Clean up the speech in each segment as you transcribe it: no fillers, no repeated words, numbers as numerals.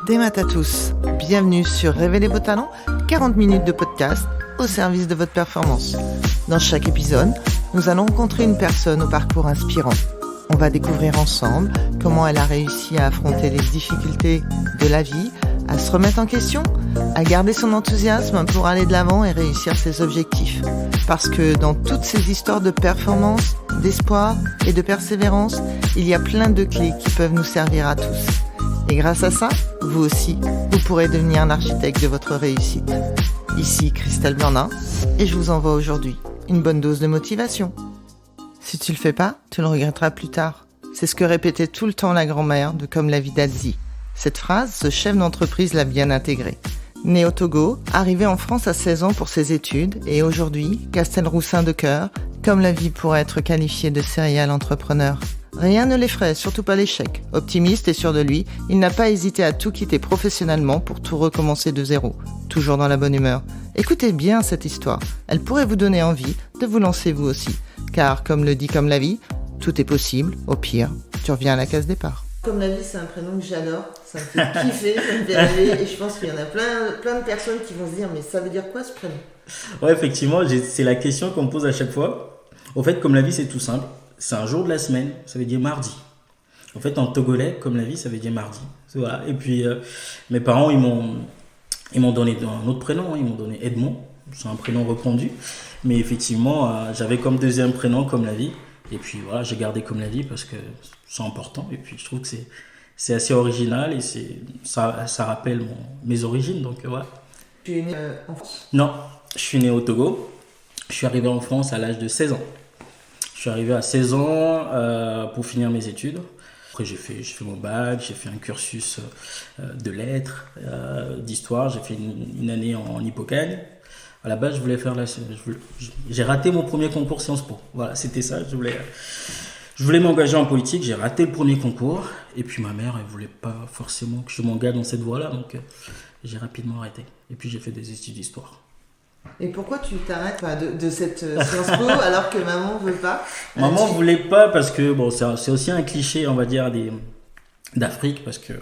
Des maths à tous, bienvenue sur Révélez vos talents, 40 minutes de podcast au service de votre performance. Dans chaque épisode, nous allons rencontrer une personne au parcours inspirant. On va découvrir ensemble comment elle a réussi à affronter les difficultés de la vie, à se remettre en question, à garder son enthousiasme pour aller de l'avant et réussir ses objectifs. Parce que dans toutes ces histoires de performance, d'espoir et de persévérance, il y a plein de clés qui peuvent nous servir à tous. Et grâce à ça, vous aussi, vous pourrez devenir l'architecte de votre réussite. Ici Christelle Blandin, et je vous envoie aujourd'hui une bonne dose de motivation. Si tu le fais pas, tu le regretteras plus tard. C'est ce que répétait tout le temps la grand-mère de Comme la vie d'Adzie. Cette phrase, ce chef d'entreprise l'a bien intégrée. Né au Togo, arrivé en France à 16 ans pour ses études, et aujourd'hui, Castelroussin de cœur, comme la vie pourrait être qualifiée de serial entrepreneur. Rien ne l'effraie, surtout pas l'échec. Optimiste et sûr de lui, il n'a pas hésité à tout quitter professionnellement pour tout recommencer de zéro, toujours dans la bonne humeur. Écoutez bien cette histoire, elle pourrait vous donner envie de vous lancer vous aussi. Car, comme le dit Comme la vie, tout est possible, au pire, tu reviens à la case départ. Comme la vie, c'est un prénom que j'adore, ça me fait kiffer, ça me fait rêver, et je pense qu'il y en a plein de personnes qui vont se dire, mais ça veut dire quoi ce prénom ? Ouais, effectivement, c'est la question qu'on me pose à chaque fois. Au fait, Comme la vie, c'est tout simple. C'est un jour de la semaine, ça veut dire mardi. En fait, en togolais, Comme la vie, ça veut dire mardi. Voilà. Et puis, mes parents, ils m'ont donné un autre prénom, ils m'ont donné Edmond. C'est un prénom répandu. Mais effectivement, j'avais comme deuxième prénom Comme la vie. Et puis voilà, j'ai gardé Comme la vie parce que c'est important. Et puis, je trouve que c'est assez original et ça rappelle mes origines. Donc voilà. Tu es né en France ? Non, je suis né au Togo. Je suis arrivé en France à l'âge de 16 ans. Je suis arrivé à 16 ans pour finir mes études. Après, j'ai fait mon bac, j'ai fait un cursus de lettres, d'histoire. J'ai fait une année en Hippocagne. À la base, je voulais faire j'ai raté mon premier concours Sciences Po. Voilà, c'était ça. Je voulais m'engager en politique. J'ai raté le premier concours. Et puis, ma mère, elle voulait pas forcément que je m'engage dans cette voie-là. Donc, j'ai rapidement arrêté. Et puis, j'ai fait des études d'histoire. Et pourquoi tu t'arrêtes de cette Sciences Po alors que maman veut pas ? Maman voulait pas parce que bon, c'est aussi un cliché, on va dire, d'Afrique, parce que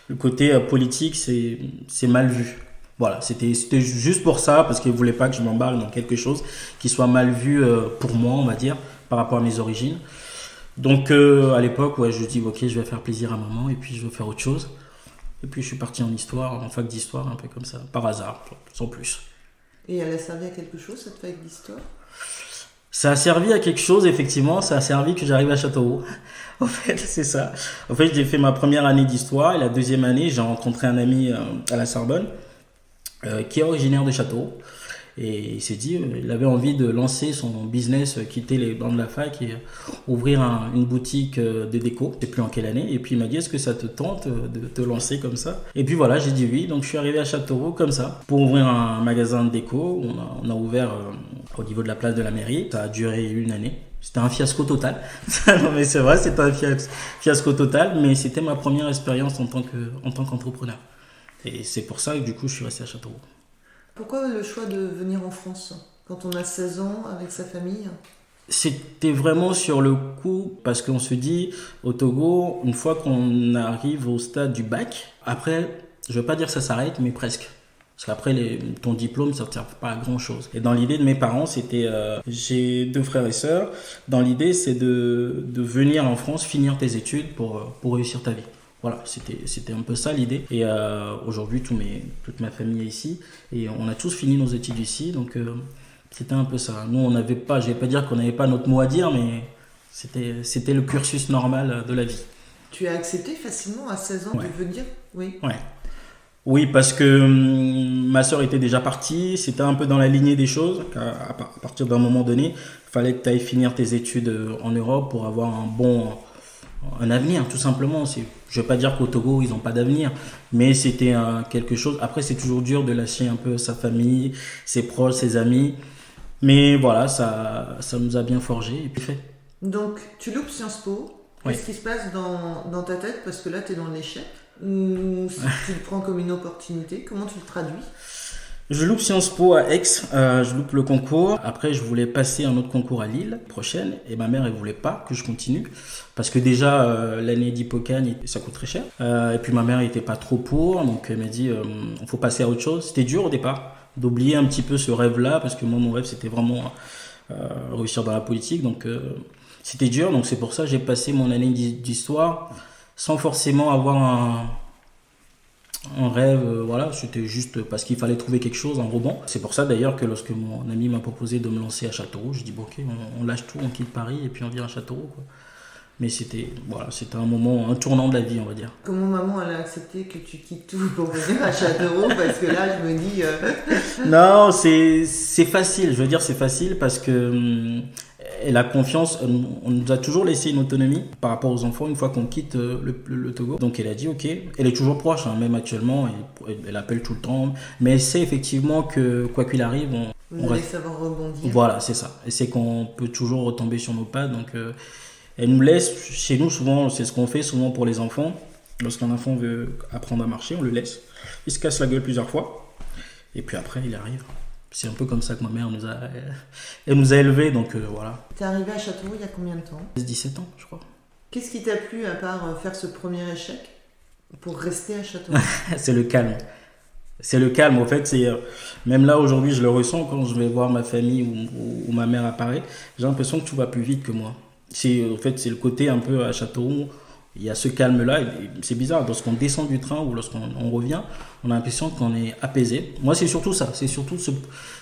le côté politique, c'est mal vu. Voilà, c'était juste pour ça, parce qu'elle voulait pas que je m'embarque dans quelque chose qui soit mal vu pour moi, on va dire, par rapport à mes origines. Donc à l'époque, ouais, je dis ok, je vais faire plaisir à maman et puis je vais faire autre chose. Et puis je suis parti en fac d'histoire, un peu comme ça, par hasard, sans plus. Et elle a servi à quelque chose, cette fac d'histoire ? Ça a servi à quelque chose, effectivement. Ça a servi que j'arrive à Châteauroux. En fait, c'est ça. En fait, j'ai fait ma première année d'histoire et la deuxième année, j'ai rencontré un ami à la Sorbonne qui est originaire de Châteauroux. Et il s'est dit, il avait envie de lancer son business, quitter les bancs de la fac et ouvrir une boutique de déco. Je ne sais plus en quelle année. Et puis il m'a dit, est-ce que ça te tente de te lancer comme ça ? Et puis voilà, j'ai dit oui. Donc je suis arrivé à Châteauroux comme ça pour ouvrir un magasin de déco. On a ouvert au niveau de la place de la mairie. Ça a duré une année. C'était un fiasco total. Non mais c'est vrai, c'était un fiasco total. Mais c'était ma première expérience en tant qu'entrepreneur. Et c'est pour ça que du coup je suis resté à Châteauroux. Pourquoi le choix de venir en France quand on a 16 ans avec sa famille ? C'était vraiment sur le coup parce qu'on se dit au Togo, une fois qu'on arrive au stade du bac, après, je ne veux pas dire que ça s'arrête, mais presque. Parce qu'après, ton diplôme, ça ne sert pas à grand chose. Et dans l'idée de mes parents, c'était, j'ai 2 frères et sœurs, dans l'idée c'est de venir en France, finir tes études pour réussir ta vie. Voilà, c'était un peu ça l'idée. Et aujourd'hui, toute ma famille est ici. Et on a tous fini nos études ici. Donc, c'était un peu ça. Nous, on n'avait pas, je ne vais pas dire qu'on n'avait pas notre mot à dire, mais c'était le cursus normal de la vie. Tu as accepté facilement à 16 ans de venir ? Oui. Ouais. Oui, parce que ma sœur était déjà partie. C'était un peu dans la lignée des choses. À partir d'un moment donné, il fallait que tu ailles finir tes études en Europe pour avoir un avenir, tout simplement. Je ne vais pas dire qu'au Togo, ils n'ont pas d'avenir, mais c'était quelque chose. Après, c'est toujours dur de lâcher un peu sa famille, ses proches, ses amis. Mais voilà, ça nous a bien forgé et puis fait. Donc, tu loupes Sciences Po. Qu'est-ce qui se passe dans ta tête ? Parce que là, tu es dans l'échec. Ou si tu le prends comme une opportunité, comment tu le traduis ? Je loupe Sciences Po à Aix, je loupe le concours. Après, je voulais passer un autre concours à Lille prochaine et ma mère, elle voulait pas que je continue parce que déjà l'année d'Hippocagne, ça coûte très cher. Et puis ma mère n'était pas trop pour, donc elle m'a dit il faut passer à autre chose. C'était dur au départ d'oublier un petit peu ce rêve-là parce que moi, mon rêve, c'était vraiment réussir dans la politique, donc c'était dur. Donc c'est pour ça que j'ai passé mon année d'histoire sans forcément avoir un rêve, voilà, c'était juste parce qu'il fallait trouver quelque chose, un rebond. C'est pour ça d'ailleurs que lorsque mon ami m'a proposé de me lancer à Châteauroux, je dis bon, ok, on lâche tout, on quitte Paris et puis on vient à Châteauroux, quoi. Mais c'était un moment, un tournant de la vie, on va dire. Comment maman elle a accepté que tu quittes tout pour venir à Châteauroux? Parce que là, je me dis... Non, c'est facile, je veux dire c'est facile parce que elle a confiance, on nous a toujours laissé une autonomie par rapport aux enfants une fois qu'on quitte le Togo. Donc elle a dit ok, elle est toujours proche, hein, même actuellement, elle appelle tout le temps, mais elle sait effectivement que quoi qu'il arrive, Vous allez savoir rebondir. Voilà, c'est ça. Et c'est qu'on peut toujours retomber sur nos pattes, donc elle nous laisse, chez nous souvent, c'est ce qu'on fait souvent pour les enfants. Lorsqu'un enfant veut apprendre à marcher, on le laisse. Il se casse la gueule plusieurs fois, et puis après il arrive. C'est un peu comme ça que ma mère nous a élevés, donc voilà. T'es arrivé à Châteauroux il y a combien de temps? 17 ans, je crois. Qu'est-ce qui t'a plu à part faire ce premier échec pour rester à Châteauroux? C'est le calme. C'est le calme, en fait. Même là, aujourd'hui, je le ressens quand je vais voir ma famille ou ma mère apparaît. J'ai l'impression que tout va plus vite que moi. En fait, c'est le côté un peu à Châteauroux. Il y a ce calme-là, et c'est bizarre, lorsqu'on descend du train ou lorsqu'on revient, on a l'impression qu'on est apaisé. Moi, c'est surtout ça, c'est surtout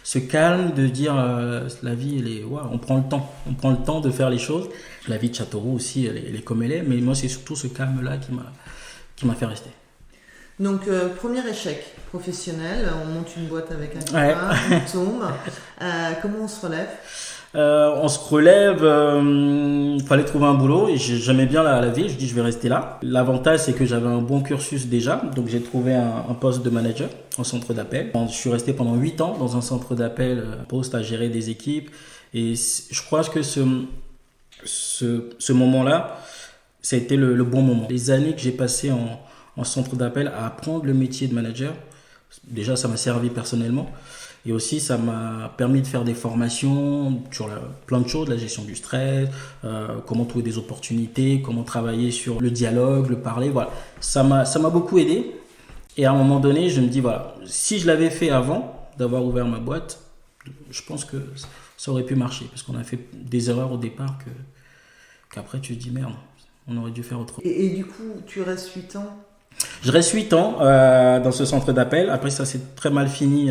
ce calme de dire la vie, on prend le temps de faire les choses. La vie de Châteauroux aussi, elle est comme elle est, mais moi, c'est surtout ce calme-là qui m'a fait rester. Donc, premier échec professionnel, on monte une boîte avec un copain, on tombe. Comment on se relève? On se relève, fallait trouver un boulot et j'aimais bien la vie, je dis je vais rester là. L'avantage c'est que j'avais un bon cursus déjà, donc j'ai trouvé un poste de manager en centre d'appel. Je suis resté pendant 8 ans dans un centre d'appel, poste à gérer des équipes, et je crois que ce moment-là, ça a été le bon moment. Les années que j'ai passées en centre d'appel à apprendre le métier de manager, déjà ça m'a servi personnellement. Et aussi, ça m'a permis de faire des formations sur plein de choses, la gestion du stress, comment trouver des opportunités, comment travailler sur le dialogue, le parler. Voilà, ça m'a beaucoup aidé. Et à un moment donné, je me dis, voilà, si je l'avais fait avant d'avoir ouvert ma boîte, je pense que ça aurait pu marcher. Parce qu'on a fait des erreurs au départ qu'après tu te dis, merde, on aurait dû faire autrement. Et du coup, tu restes 8 ans? Je reste 8 ans dans ce centre d'appel. Après, ça s'est très mal fini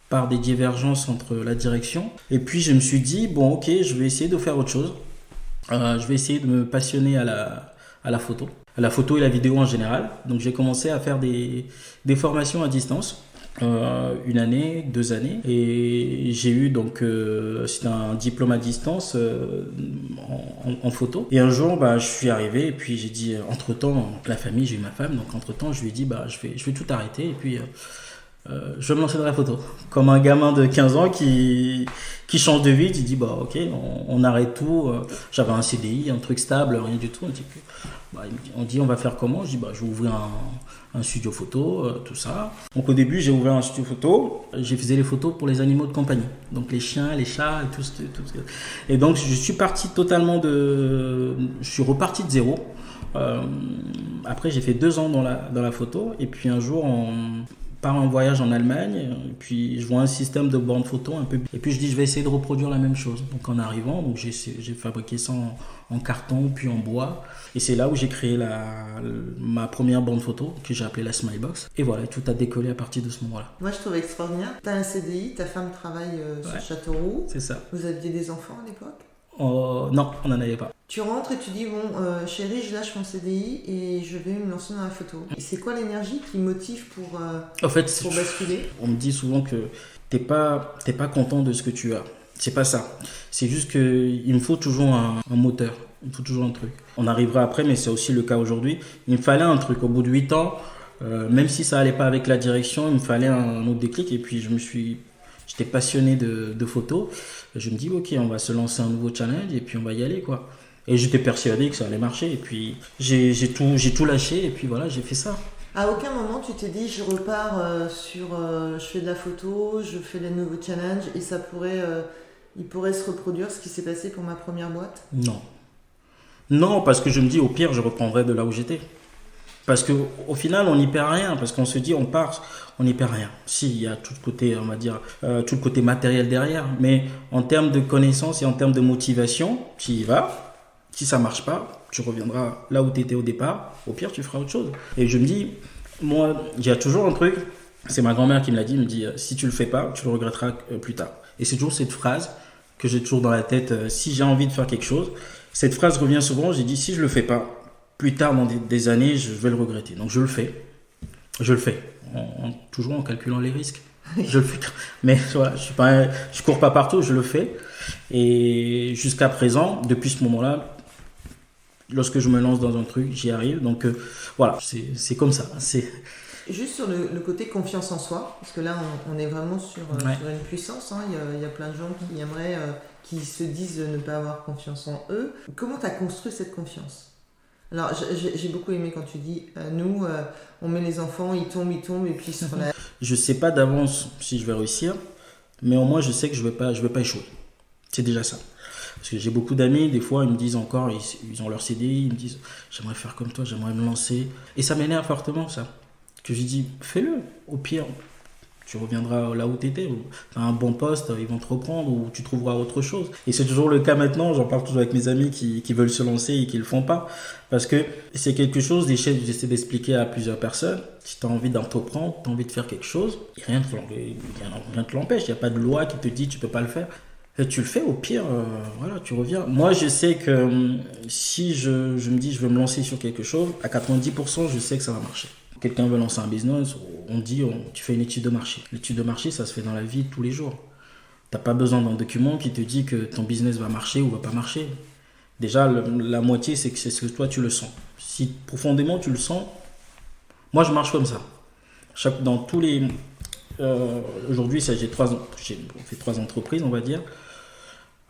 par des divergences entre la direction. Et puis, je me suis dit, bon, ok, je vais essayer de faire autre chose. Je vais essayer de me passionner à la photo. À la photo et la vidéo en général. Donc, j'ai commencé à faire des formations à distance. 1 année, 2 années. Et j'ai eu donc, c'était un diplôme à distance en photo. Et un jour, je suis arrivé et puis j'ai dit, entre-temps, la famille, j'ai eu ma femme. Donc, entre-temps, je lui ai dit, je vais tout arrêter. Et puis... je vais me lancer dans la photo. Comme un gamin de 15 ans qui change de vie, il dit ok, on arrête tout. J'avais un CDI, un truc stable, rien du tout. On dit on va faire comment? Je dis je vais ouvrir un studio photo, tout ça. Donc au début j'ai ouvert un studio photo, je faisais les photos pour les animaux de compagnie. Donc les chiens, les chats et tout. Et donc je suis parti totalement je suis reparti de zéro. Après j'ai fait 2 ans dans la photo et puis un jour part en voyage en Allemagne, et puis je vois un système de bornes photo un peu, et puis je dis je vais essayer de reproduire la même chose. Donc en arrivant, donc j'ai fabriqué ça en carton puis en bois, et c'est là où j'ai créé ma première borne photo que j'ai appelée la Smilebox. Et voilà, tout a décollé à partir de ce moment-là. Moi je trouve extraordinaire. T'as un CDI, ta femme travaille sur Châteauroux. C'est ça. Vous aviez des enfants à l'époque? Non, on n'en avait pas. Tu rentres et tu dis chérie, je lâche mon CDI et je vais me lancer dans la photo. Et c'est quoi l'énergie qui motive pour basculer? On me dit souvent que t'es pas content de ce que tu as. C'est pas ça. C'est juste qu'il me faut toujours un moteur. Il me faut toujours un truc. On arrivera après, mais c'est aussi le cas aujourd'hui. Il me fallait un truc. Au bout de 8 ans, même si ça allait pas avec la direction, il me fallait un autre déclic. Et puis j'étais passionné de photos. Je me dis ok, on va se lancer un nouveau challenge et puis on va y aller quoi. Et j'étais persuadé que ça allait marcher. Et puis j'ai tout lâché et puis voilà, j'ai fait ça. À aucun moment tu t'es dit je repars je fais de la photo, je fais des nouveaux challenges et il pourrait se reproduire ce qui s'est passé pour ma première boîte? Non. Non, parce que je me dis, au pire, je reprendrai de là où j'étais. Parce qu'au final, on n'y perd rien. Parce qu'on se dit, on part, on n'y perd rien. Si, il y a tout le côté, on va dire, tout le côté matériel derrière. Mais en termes de connaissances et en termes de motivation, tu y vas. Si ça marche pas, tu reviendras là où tu étais au départ. Au pire, tu feras autre chose. Et je me dis, moi, il y a toujours un truc. C'est ma grand-mère qui me l'a dit. Elle me dit, si tu le fais pas, tu le regretteras plus tard. Et c'est toujours cette phrase que j'ai toujours dans la tête. Si j'ai envie de faire quelque chose, cette phrase revient souvent. J'ai dit, si je le fais pas, plus tard dans des années, je vais le regretter. Donc je le fais. Je le fais. Toujours en calculant les risques. Je le fais. Mais voilà, je cours pas partout, je le fais. Et jusqu'à présent, depuis ce moment-là, lorsque je me lance dans un truc, j'y arrive. Donc voilà, c'est comme ça. Juste sur le côté confiance en soi, parce que là on est vraiment sur une puissance, hein. Il y a plein de gens qui aimeraient, qui se disent ne pas avoir confiance en eux. Comment tu as construit cette confiance? Alors j'ai beaucoup aimé quand tu dis, nous on met les enfants, ils tombent et puis ils se relèvent. Je sais pas d'avance si je vais réussir, mais au moins je sais que je vais pas échouer. C'est déjà ça. Parce que j'ai beaucoup d'amis, des fois ils me disent encore, ils ont leur CDI, ils me disent j'aimerais faire comme toi, j'aimerais me lancer. Et ça m'énerve fortement ça. Que j'ai dit fais-le, au pire tu reviendras là où tu étais, tu as un bon poste, ils vont te reprendre ou tu trouveras autre chose. Et c'est toujours le cas maintenant, j'en parle toujours avec mes amis qui veulent se lancer et qui le font pas. Parce que c'est quelque chose, j'essaie d'expliquer à plusieurs personnes, si tu as envie d'entreprendre, tu as envie de faire quelque chose, rien ne te l'empêche, il n'y a pas de loi qui te dit tu peux pas le faire. Et tu le fais, au pire, voilà, tu reviens. Moi, je sais que si je me dis je vais me lancer sur quelque chose, à 90%, je sais que ça va marcher. Quelqu'un veut lancer un business, on dit tu fais une étude de marché. L'étude de marché, ça se fait dans la vie tous les jours. Tu n'as pas besoin d'un document qui te dit que ton business va marcher ou va pas marcher. Déjà, la moitié, c'est ce que toi, tu le sens. Si profondément, tu le sens, moi, je marche comme ça. Dans tous les... aujourd'hui, j'ai fait 3 entreprises, on va dire.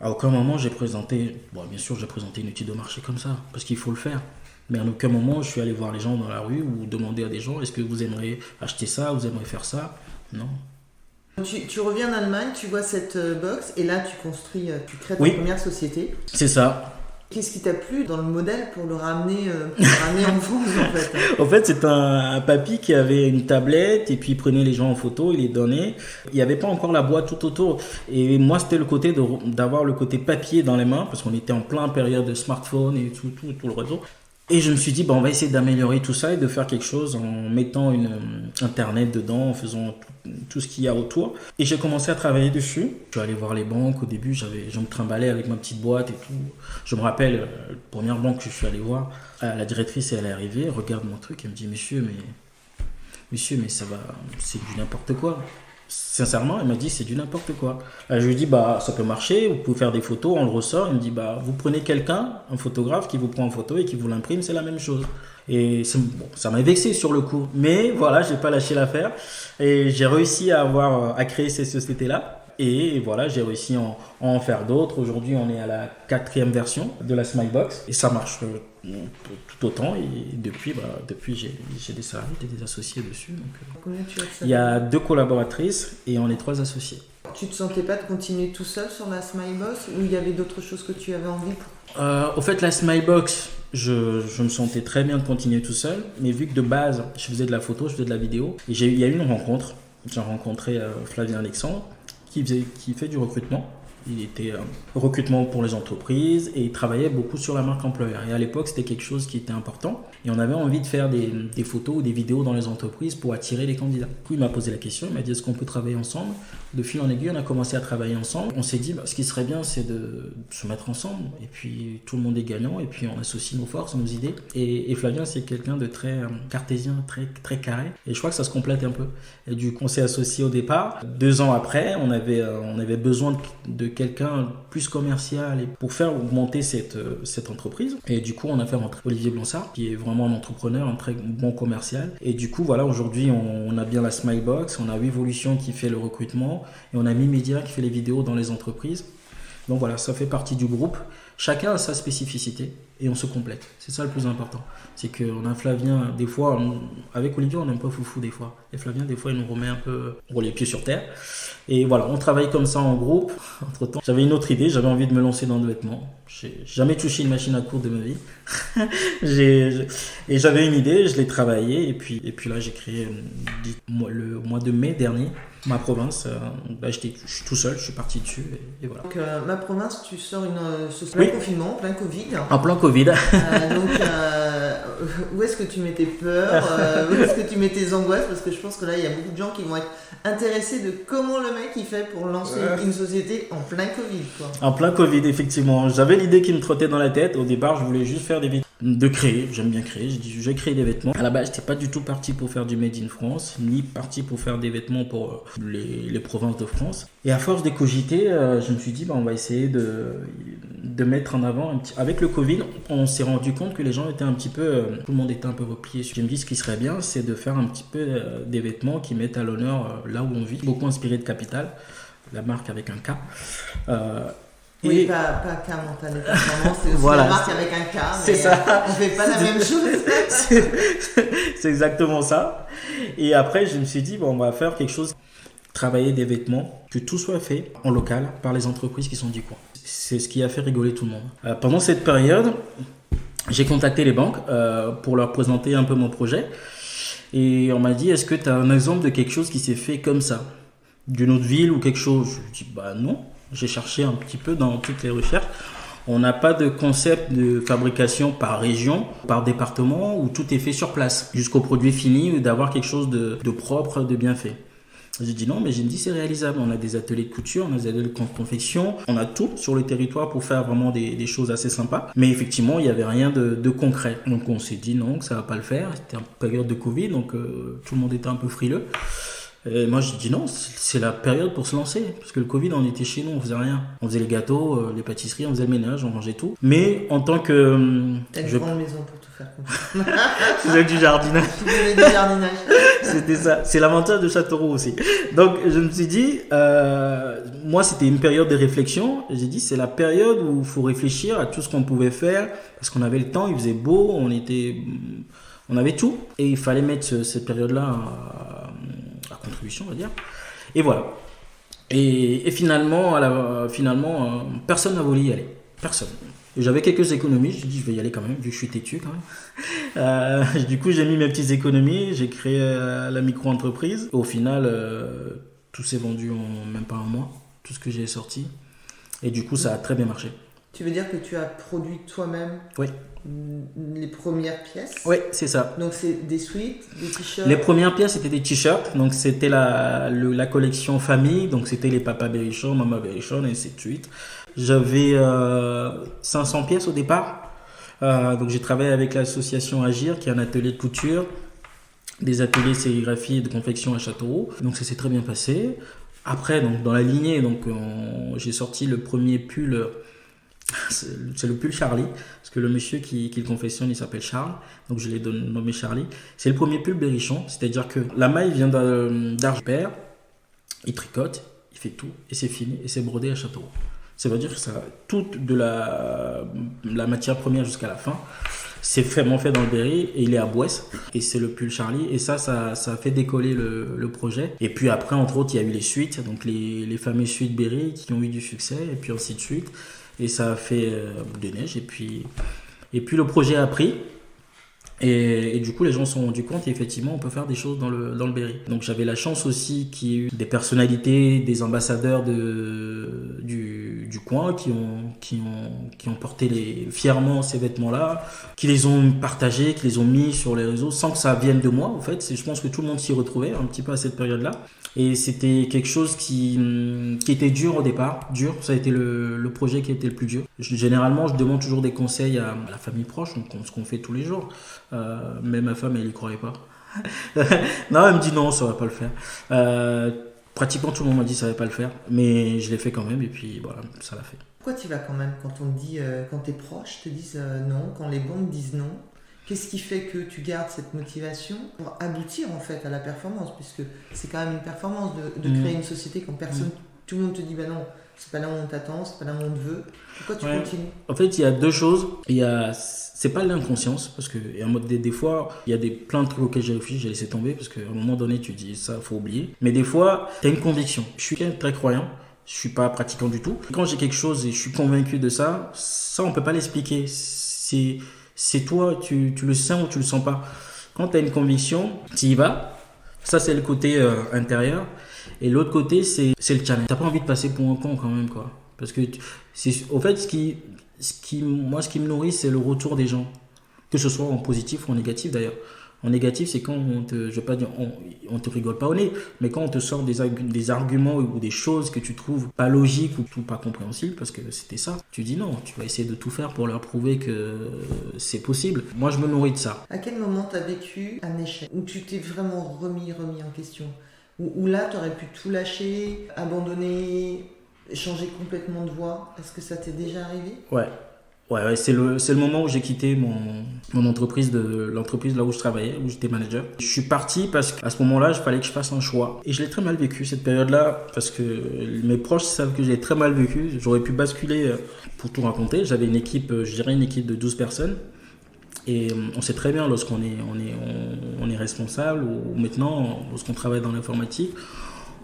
À aucun moment, j'ai présenté... Bon, bien sûr, j'ai présenté une étude de marché comme ça, parce qu'il faut le faire. Mais à aucun moment, je suis allé voir les gens dans la rue ou demander à des gens, est-ce que vous aimeriez acheter ça, vous aimeriez faire ça? Non. Tu reviens en Allemagne, tu vois cette box et là tu crées ta première société. C'est ça. Qu'est-ce qui t'a plu dans le modèle pour le ramener en France en fait? En fait, c'est un papy qui avait une tablette et puis il prenait les gens en photo, il les donnait. Il n'y avait pas encore la boîte tout autour. Et moi, c'était le côté d'avoir le côté papier dans les mains parce qu'on était en plein période de smartphone et tout le réseau. Et je me suis dit, on va essayer d'améliorer tout ça et de faire quelque chose en mettant Internet dedans, en faisant tout ce qu'il y a autour. Et j'ai commencé à travailler dessus. Je suis allé voir les banques. Au début, je me trimballais avec ma petite boîte et tout. Je me rappelle, la première banque que je suis allé voir, la directrice, elle est arrivée, elle regarde mon truc, elle me dit, monsieur, mais ça va, c'est du n'importe quoi. Sincèrement, elle m'a dit c'est du n'importe quoi. Je lui ai dit ça peut marcher, vous pouvez faire des photos, on le ressort. Il me dit vous prenez quelqu'un, un photographe qui vous prend en photo et qui vous l'imprime, c'est la même chose. Et ça m'a vexé sur le coup, mais voilà, j'ai pas lâché l'affaire et j'ai réussi à créer ces sociétés-là. Et voilà, j'ai réussi à en faire d'autres. Aujourd'hui, on est à la 4e version de la Smilebox et ça marche tout autant. Et depuis, j'ai des salariés et des associés dessus. Donc, il y a 2 collaboratrices et on est 3 associés. Tu te sentais pas de continuer tout seul sur la Smilebox ou il y avait d'autres choses que tu avais envie Au fait, la Smilebox, je me sentais très bien de continuer tout seul. Mais vu que de base, je faisais de la photo, je faisais de la vidéo. Et il y a eu une rencontre. J'ai rencontré Flavien Alexandre qui fait du recrutement. Il était recrutement pour les entreprises et il travaillait beaucoup sur la marque employeur. Et à l'époque, c'était quelque chose qui était important. Et on avait envie de faire des photos ou des vidéos dans les entreprises pour attirer les candidats. Du coup, il m'a posé la question, il m'a dit est-ce qu'on peut travailler ensemble? De fil en aiguille, on a commencé à travailler ensemble. On s'est dit ce qui serait bien, c'est de se mettre ensemble. Et puis, tout le monde est gagnant. Et puis, on associe nos forces, nos idées. Et Flavien, c'est quelqu'un de très cartésien, très, très carré. Et je crois que ça se complète un peu. Et du coup, on s'est associés au départ. 2 ans après, on avait besoin de quelqu'un plus commercial et pour faire augmenter cette entreprise. Et du coup, on a fait rentrer Olivier Blansart, qui est vraiment un entrepreneur, un très bon commercial. Et du coup, voilà, aujourd'hui, on a bien la Smilebox, on a Evolution qui fait le recrutement et on a Mi Media qui fait les vidéos dans les entreprises. Donc voilà, ça fait partie du groupe. chacun a sa spécificité et on se complète. C'est ça le plus important. C'est qu'on a Flavien, des fois, avec Olivier, on n'aime pas foufou des fois. Et Flavien, des fois, il nous remet un peu les pieds sur terre. Et voilà, on travaille comme ça en groupe. Entre-temps, j'avais une autre idée, j'avais envie de me lancer dans le vêtement. J'ai jamais touché une machine à coudre de ma vie. Et j'avais une idée, je l'ai travaillée. Et puis là, j'ai créé le mois de mai dernier ma province. Je suis tout seul, je suis parti dessus. Et voilà. Donc, ma province, tu sors ce plein confinement, plein Covid. En plein Covid. Où est-ce que tu mets tes peurs, où est-ce que tu mets tes angoisses? Parce que je pense que là, il y a beaucoup de gens qui vont être intéressés de comment le mec il fait pour lancer une société en plein Covid, quoi. En plein Covid, effectivement. J'avais l'idée qui me trottait dans la tête. Au départ, je voulais juste faire des vêtements. De créer, j'aime bien créer. J'ai dit, je vais créer des vêtements. À la base, j'étais pas du tout parti pour faire du Made in France, ni parti pour faire des vêtements pour les provinces de France. Et à force de cogiter, je me suis dit, on va essayer de mettre en avant avec le Covid, on s'est rendu compte que les gens étaient un petit peu, tout le monde était un peu replié. Je me dis, ce qui serait bien, c'est de faire un petit peu des vêtements qui mettent à l'honneur là où on vit, beaucoup inspiré de Capital, la marque avec un K. Oui, pas K Montané Performance, c'est aussi voilà, la marque avec un K, mais ça. On fait pas la même chose. C'est exactement ça. Et après, je me suis dit, on va faire quelque chose, travailler des vêtements, que tout soit fait en local par les entreprises qui sont du coin. C'est ce qui a fait rigoler tout le monde. Pendant cette période, j'ai contacté les banques pour leur présenter un peu mon projet. Et on m'a dit, est-ce que tu as un exemple de quelque chose qui s'est fait comme ça, d'une autre ville ou quelque chose? Je dis, non. J'ai cherché un petit peu dans toutes les recherches. On n'a pas de concept de fabrication par région, par département, où tout est fait sur place, jusqu'au produit fini, d'avoir quelque chose de propre, de bien fait. J'ai dit non, mais j'ai dit c'est réalisable. On a des ateliers de couture, on a des ateliers de confection, on a tout sur le territoire pour faire vraiment des choses assez sympas. Mais effectivement, il n'y avait rien de concret. Donc on s'est dit non, que ça ne va pas le faire. C'était en période de Covid, donc tout le monde était un peu frileux. Et moi, j'ai dit non, c'est la période pour se lancer. Parce que le Covid, on était chez nous, on faisait rien. On faisait les gâteaux, les pâtisseries, on faisait le ménage, on mangeait tout. Mais en tant que... T'as une grande maison pour tout faire comme ça. Je faisais du jardinage. Tu faisais du jardinage. C'était ça. C'est l'avantage de Châteauroux aussi. Donc, je me suis dit, moi, c'était une période de réflexion. J'ai dit, c'est la période où il faut réfléchir à tout ce qu'on pouvait faire. Parce qu'on avait le temps, il faisait beau, on avait tout. Et il fallait mettre cette période-là à contribution, on va dire. Et voilà. Et finalement, personne n'a voulu y aller. Personne. Et j'avais quelques économies. Je me dit, je vais y aller quand même, vu que je suis têtu quand même. Du coup, j'ai mis mes petites économies. J'ai créé la micro-entreprise. Au final, tout s'est vendu en même pas un mois. Tout ce que j'ai sorti. Et du coup, ça a très bien marché. Tu veux dire que tu as produit toi-même oui. Les premières pièces? Oui, c'est ça. Donc c'est des sweats, des t-shirts? Les premières pièces, c'était des t-shirts. Donc c'était la collection famille. Donc c'était les papa Berrichon, maman Berrichon, et ainsi de suite. J'avais 500 pièces au départ. Donc j'ai travaillé avec l'association Agir, qui est un atelier de couture, des ateliers de sérigraphie et de confection à Châteauroux. Donc ça s'est très bien passé. Après, donc, dans la lignée, j'ai sorti le premier pull... C'est le pull Charlie, parce que le monsieur qui le confectionne, il s'appelle Charles, donc je l'ai nommé Charlie. C'est le premier pull Berrichon, c'est-à-dire que la maille vient d'Argipère, il tricote, il fait tout, et c'est fini, et c'est brodé à Châteauroux. Ça veut dire que ça, toute de la matière première jusqu'à la fin, c'est vraiment fait dans le Berry, et il est à Bouès, et c'est le pull Charlie, et ça a fait décoller le projet. Et puis après, entre autres, il y a eu les suites, donc les fameux suites Berry qui ont eu du succès, et puis ainsi de suite. Et ça a fait boule de neige. Et puis le projet a pris. Et du coup, les gens se sont rendus compte. Et effectivement, on peut faire des choses dans le Berry. Donc, j'avais la chance aussi qu'il y ait eu des personnalités, des ambassadeurs du coin qui ont porté fièrement ces vêtements-là, qui les ont partagés, qui les ont mis sur les réseaux sans que ça vienne de moi. En fait, je pense que tout le monde s'y retrouvait un petit peu à cette période-là. Et c'était quelque chose qui était dur au départ. Dur, ça a été le projet qui a été le plus dur. Généralement, je demande toujours des conseils à la famille proche, donc ce qu'on fait tous les jours. Mais ma femme, elle y croyait pas. Non, elle me dit non, ça va pas le faire. Pratiquement tout le monde m'a dit ça va pas le faire, mais je l'ai fait quand même et puis voilà, ça l'a fait. Pourquoi tu vas quand même quand on te dit, quand tes proches te disent non, quand les banques disent non? Qu'est-ce qui fait que tu gardes cette motivation pour aboutir en fait à la performance, puisque c'est quand même une performance de créer une société quand tout le monde te dit non, c'est pas là où on t'attend, c'est pas là où on te veut. Pourquoi tu continues? En fait, il y a deux choses. C'est pas l'inconscience, parce que et en mode des fois, il y a plein de trucs auxquels j'ai réfléchi, j'ai laissé tomber, parce qu'à un moment donné, tu dis ça, faut oublier. Mais des fois, tu as une conviction. Je suis quelqu'un de très croyant, je suis pas pratiquant du tout. Quand j'ai quelque chose et je suis convaincu de ça, on peut pas l'expliquer. C'est toi, tu le sens ou tu le sens pas. Quand tu as une conviction, tu y vas. Ça, c'est le côté intérieur. Et l'autre côté, c'est le challenge. T'as pas envie de passer pour un con quand même, quoi. Parce que, au fait, ce qui me nourrit, c'est le retour des gens. Que ce soit en positif ou en négatif, d'ailleurs. En négatif, c'est quand je vais pas dire, on te rigole pas au nez, mais quand on te sort des arguments ou des choses que tu trouves pas logiques ou pas compréhensibles, parce que c'était ça, tu dis non, tu vas essayer de tout faire pour leur prouver que c'est possible. Moi, je me nourris de ça. À quel moment tu as vécu un échec où tu t'es vraiment remis en question? Où là, tu aurais pu tout lâcher, abandonner, changer complètement de voie? Est-ce que ça t'est déjà arrivé? Ouais, c'est le moment où j'ai quitté mon entreprise, l'entreprise là où je travaillais, où j'étais manager. Je suis parti parce qu'à ce moment-là, il fallait que je fasse un choix. Et je l'ai très mal vécu cette période-là, parce que mes proches savent que j'ai très mal vécu. J'aurais pu basculer, pour tout raconter. J'avais une équipe, je dirais une équipe de 12 personnes. Et on sait très bien lorsqu'on est responsable, ou maintenant, lorsqu'on travaille dans l'informatique,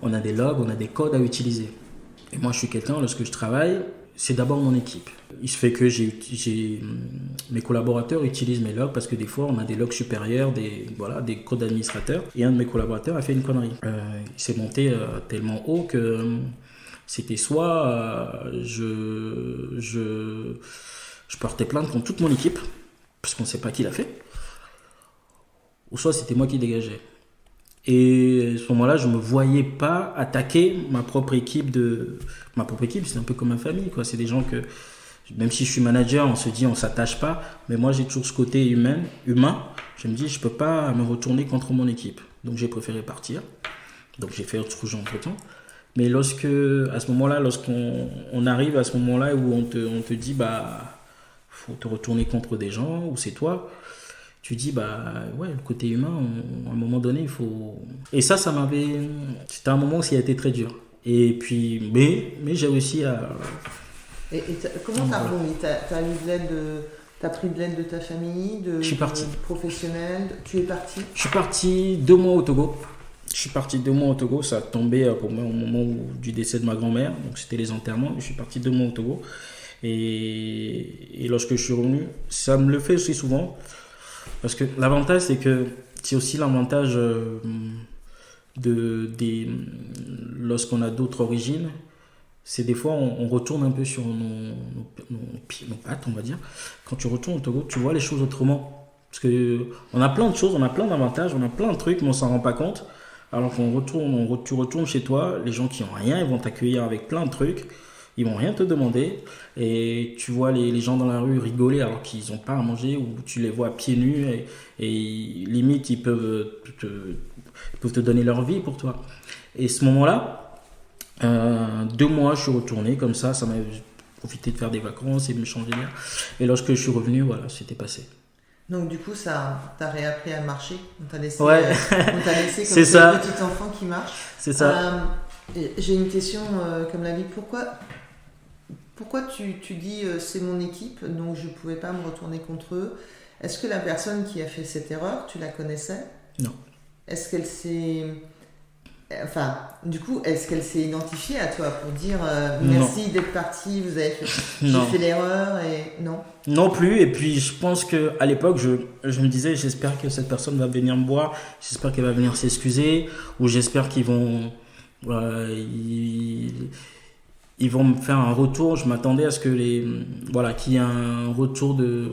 on a des logs, on a des codes à utiliser. Et moi, je suis quelqu'un, lorsque je travaille, c'est d'abord mon équipe. Il se fait que mes collaborateurs utilisent mes logs parce que des fois, on a des logs supérieurs, des codes d'administrateurs. Et un de mes collaborateurs a fait une connerie. Il s'est monté tellement haut que c'était soit je portais plainte contre toute mon équipe, parce qu'on ne sait pas qui l'a fait, ou soit c'était moi qui dégageais. Et à ce moment-là, je ne me voyais pas attaquer ma propre équipe. C'est un peu comme ma famille, quoi. C'est des gens que, même si je suis manager, on se dit on ne s'attache pas, mais moi j'ai toujours ce côté humain. Je me dis je ne peux pas me retourner contre mon équipe. Donc j'ai préféré partir. Donc j'ai fait autre chose entre-temps. Mais à ce moment-là, lorsqu'on arrive à ce moment-là où on te dit faut te retourner contre des gens, ou c'est toi, tu dis le côté humain, à un moment donné, il faut... Et ça c'était un moment où ça a été très dur. Et puis, mais j'ai réussi à... Comment t'as rebondi? T'as pris de l'aide de ta famille, je suis parti. Professionnel, tu es parti? Je suis parti 2 mois au Togo. Ça a tombé pour moi au moment du décès de ma grand-mère, donc c'était les enterrements. Je suis parti 2 mois au Togo. Et lorsque je suis revenu, ça me le fait aussi souvent. Parce que l'avantage, c'est aussi l'avantage lorsqu'on a d'autres origines, c'est des fois on retourne un peu sur nos pattes, on va dire. Quand tu retournes au Togo, tu vois les choses autrement. Parce qu'on a plein de choses, on a plein d'avantages, on a plein de trucs, mais on s'en rend pas compte. Alors tu retournes chez toi, les gens qui n'ont rien, ils vont t'accueillir avec plein de trucs. Ils vont rien te demander, et tu vois les gens dans la rue rigoler alors qu'ils n'ont pas à manger, ou tu les vois pieds nus et limite ils peuvent te donner leur vie pour toi. Et ce moment-là, 2 mois je suis retourné comme ça m'a profité de faire des vacances et de me changer d'air. Et lorsque je suis revenu, voilà, c'était passé. Donc du coup, t'as réappris à marcher. On t'a laissé, ouais. On t'a laissé comme c'est ça. Un petit enfant qui marche. C'est ça. J'ai une question comme la vie. Pourquoi tu dis c'est mon équipe, donc je ne pouvais pas me retourner contre eux? Est-ce que la personne qui a fait cette erreur, tu la connaissais? Non. Est-ce qu'elle s'est... Enfin, du coup, est-ce qu'elle s'est identifiée à toi pour dire merci d'être parti, vous avez fait... J'ai fait l'erreur et... Non. Non plus, et puis je pense qu'à l'époque, je me disais, j'espère que cette personne va venir me voir, j'espère qu'elle va venir s'excuser, ou j'espère qu'ils vont... ils vont me faire un retour. Je m'attendais à ce que qu'il y ait un retour de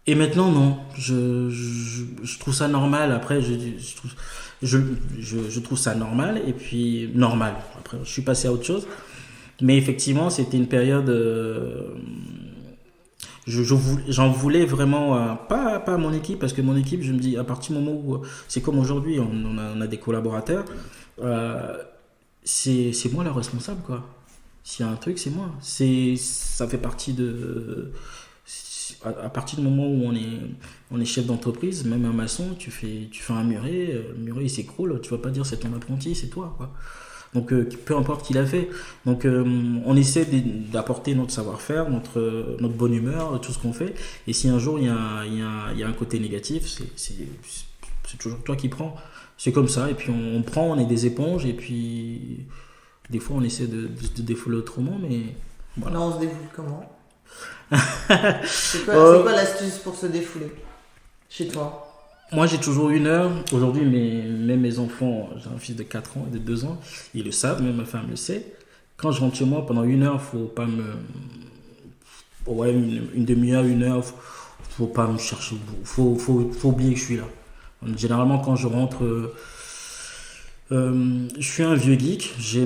et maintenant non, je trouve ça normal. Après je trouve ça normal, et puis normal. Après je suis passé à autre chose, mais effectivement c'était une période j'en voulais vraiment pas à mon équipe, parce que mon équipe, je me dis, à partir du moment où c'est comme aujourd'hui, on a des collaborateurs, c'est moi le responsable, quoi. S'il y a un truc, c'est moi. Ça fait partie à partir du moment où on est chef d'entreprise, même un maçon, tu fais un muret, le muret il s'écroule, tu vas pas dire c'est ton apprenti, c'est toi, quoi. Donc, peu importe qui l'a fait. Donc, on essaie d'apporter notre savoir-faire, notre bonne humeur, tout ce qu'on fait. Et si un jour il y a un côté négatif, c'est toujours toi qui prends. C'est comme ça. Et puis, on prend, on est des éponges. Et puis, des fois, on essaie de défouler autrement. Mais voilà. Non, on se défoule comment? C'est quoi l'astuce pour se défouler chez toi? Moi, j'ai toujours 1 heure. Aujourd'hui, même mes enfants, j'ai un fils de 4 ans et de 2 ans, ils le savent, même ma femme le sait. Quand je rentre chez moi, pendant 1 heure, faut pas me. Ouais, une demi-heure, 1 heure, faut pas me chercher. Faut oublier que je suis là. Généralement, quand je rentre. Je suis un vieux geek, je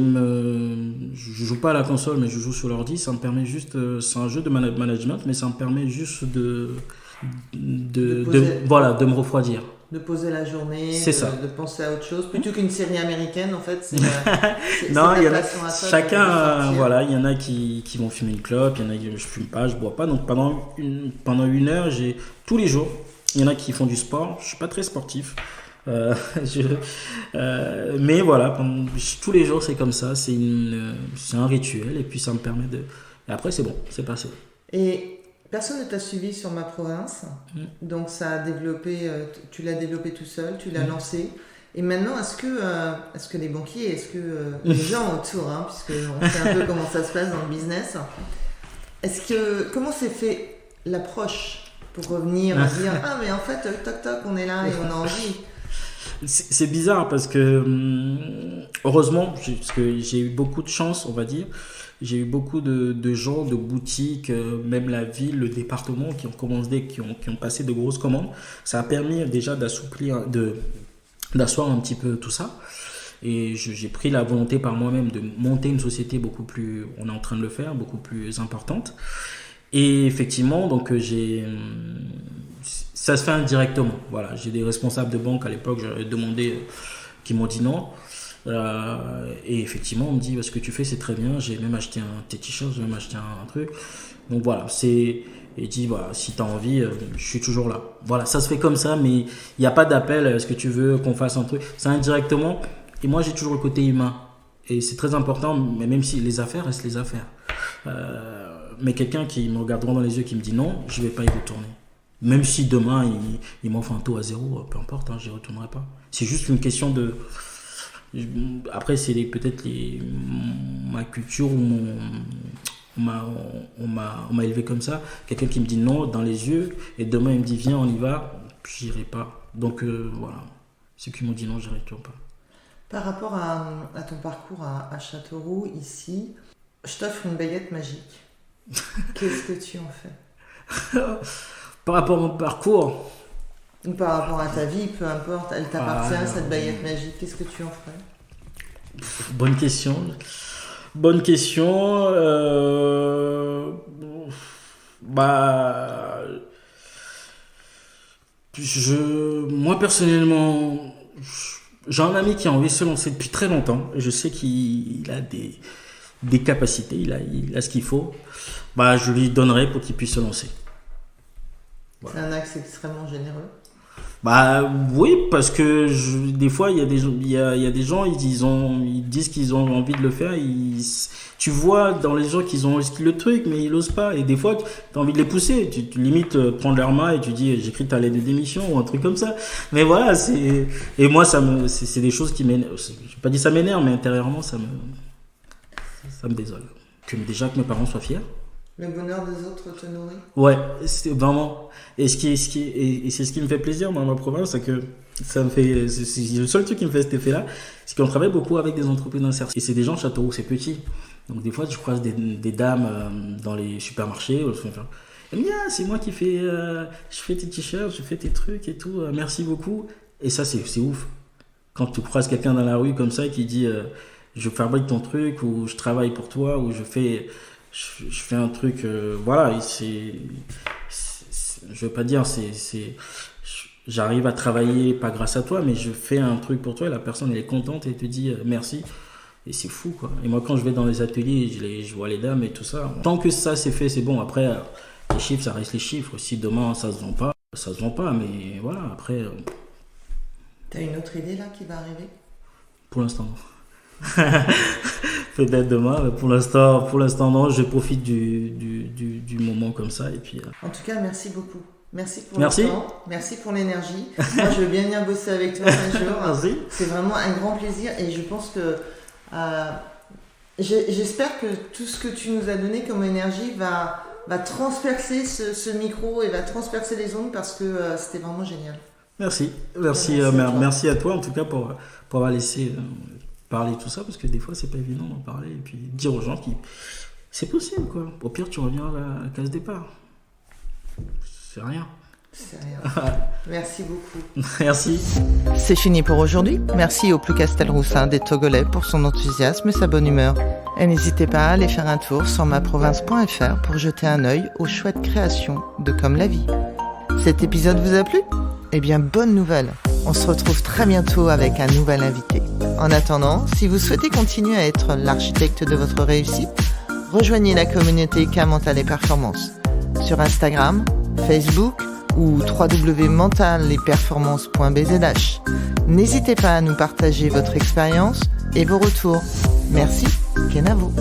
joue pas à la console mais je joue sur l'ordi, ça me permet juste, c'est un jeu de management mais ça me permet juste de me refroidir. De poser la journée, c'est ça. De penser à autre chose, plutôt qu'une série américaine en fait. Non, il y en a, chacun, voilà, il y en a qui vont fumer une clope, il y en a qui je fume pas, je bois pas, donc pendant 1 heure, tous les jours, il y en a qui font du sport, je suis pas très sportif. Mais voilà, tous les jours c'est comme ça, c'est un rituel et puis ça me permet de. Et après c'est bon, c'est passé. Et personne ne t'a suivi sur Ma Province, donc ça a développé, tu l'as développé tout seul, tu l'as lancé. Et maintenant, est-ce que les banquiers, est-ce que les gens autour, puisque on sait un peu comment ça se passe dans le business, comment s'est fait l'approche pour revenir dire ah mais en fait toc toc on est là et on a envie. C'est bizarre parce que heureusement, parce que j'ai eu beaucoup de chance, on va dire. J'ai eu beaucoup de gens, de boutiques, même la ville, le département qui ont passé de grosses commandes. Ça a permis déjà d'asseoir un petit peu tout ça. Et j'ai pris la volonté par moi-même de monter une société beaucoup plus, on est en train de le faire, beaucoup plus importante. Et effectivement, donc ça se fait indirectement. Voilà, j'ai des responsables de banque à l'époque, j'aurais demandé, qui m'ont dit non. Et effectivement, on me dit ce que tu fais, c'est très bien. J'ai même acheté tes t-shirts, j'ai même acheté un truc. Donc voilà, et dit voilà, si tu as envie, je suis toujours là. Voilà, ça se fait comme ça, mais il n'y a pas d'appel. Est-ce que tu veux qu'on fasse un truc? C'est indirectement. Et moi, j'ai toujours le côté humain. Et c'est très important, mais même si les affaires restent les affaires. Mais quelqu'un qui me regarde droit dans les yeux, qui me dit non, je ne vais pas y retourner. Même si demain, il m'offre un taux à 0, peu importe, je n'y retournerai pas. C'est juste une question de... Après, c'est peut-être ma culture ou on m'a élevé comme ça. Quelqu'un qui me dit non dans les yeux et demain il me dit viens, on y va, j'irai pas. Donc voilà, ceux qui m'ont dit non, j'irai toujours pas. Par rapport à ton parcours à Châteauroux, ici, je t'offre une baguette magique. Qu'est-ce que tu en fais? Par rapport à mon parcours ou par rapport à ta vie, peu importe, elle t'appartient, cette baguette magique, qu'est-ce que tu en ferais? Bonne question. Moi personnellement, j'ai un ami qui a envie de se lancer depuis très longtemps. Je sais qu'il a des capacités, il a ce qu'il faut. Je lui donnerai pour qu'il puisse se lancer. Voilà. C'est un axe extrêmement généreux. Oui, parce que des fois il y a des gens ils disent qu'ils ont envie de le faire, tu vois dans les gens qu'ils ont le truc mais ils n'osent pas, et des fois tu as envie de les pousser, tu limites prendre leurs mains et tu dis j'écris ta lettre de démission ou un truc comme ça, mais voilà, et moi c'est des choses qui m'énervent. Je vais pas dire ça m'énerve, mais intérieurement ça me désole déjà que mes parents soient fiers. Le bonheur des autres te nourrit. Ouais, c'est vraiment. Et c'est ce qui me fait plaisir dans ma province, c'est que ça me fait. C'est le seul truc qui me fait cet effet-là, c'est qu'on travaille beaucoup avec des entreprises d'insertion. Et c'est des gens, Châteauroux, c'est petit. Donc des fois, je croise des dames dans les supermarchés. Elles me disent c'est moi qui fais. Je fais tes t-shirts, je fais tes trucs et tout. Merci beaucoup. Et ça, c'est ouf. Quand tu croises quelqu'un dans la rue comme ça qui dit je fabrique ton truc, ou je travaille pour toi, ou je fais un truc, voilà, je veux pas dire, j'arrive à travailler pas grâce à toi, mais je fais un truc pour toi et la personne elle est contente et te dit merci, et c'est fou quoi. Et moi quand je vais dans les ateliers, je vois les dames et tout ça, tant que ça c'est fait, c'est bon. Après les chiffres ça reste les chiffres, si demain ça se vend pas, mais voilà, après t'as une autre idée là qui va arriver? Pour l'instant Peut-être demain, mais pour l'instant non, je profite du moment comme ça et puis. En tout cas, merci beaucoup. Merci pour Merci. le temps, merci pour l'énergie. Moi, je veux bien venir bosser avec toi un jour. Merci. C'est vraiment un grand plaisir et je pense que j'espère que tout ce que tu nous as donné comme énergie va transpercer ce micro et va transpercer les ondes parce que c'était vraiment génial. Merci à toi en tout cas pour avoir laissé parler tout ça parce que des fois c'est pas évident d'en parler et puis dire aux gens que c'est possible quoi. Au pire tu reviens à la case départ. C'est rien. C'est rien. Merci beaucoup. Merci. C'est fini pour aujourd'hui. Merci au Plus Castelroussin des Togolais pour son enthousiasme et sa bonne humeur. Et n'hésitez pas à aller faire un tour sur maprovince.fr pour jeter un œil aux chouettes créations de Comme la vie. Cet épisode vous a plu ? Eh bien, bonne nouvelle. On se retrouve très bientôt avec un nouvel invité. En attendant, si vous souhaitez continuer à être l'architecte de votre réussite, rejoignez la communauté K Mental et Performance sur Instagram, Facebook ou www.mentalesperformances.bzh. N'hésitez pas à nous partager votre expérience et vos retours. Merci, Kenavo.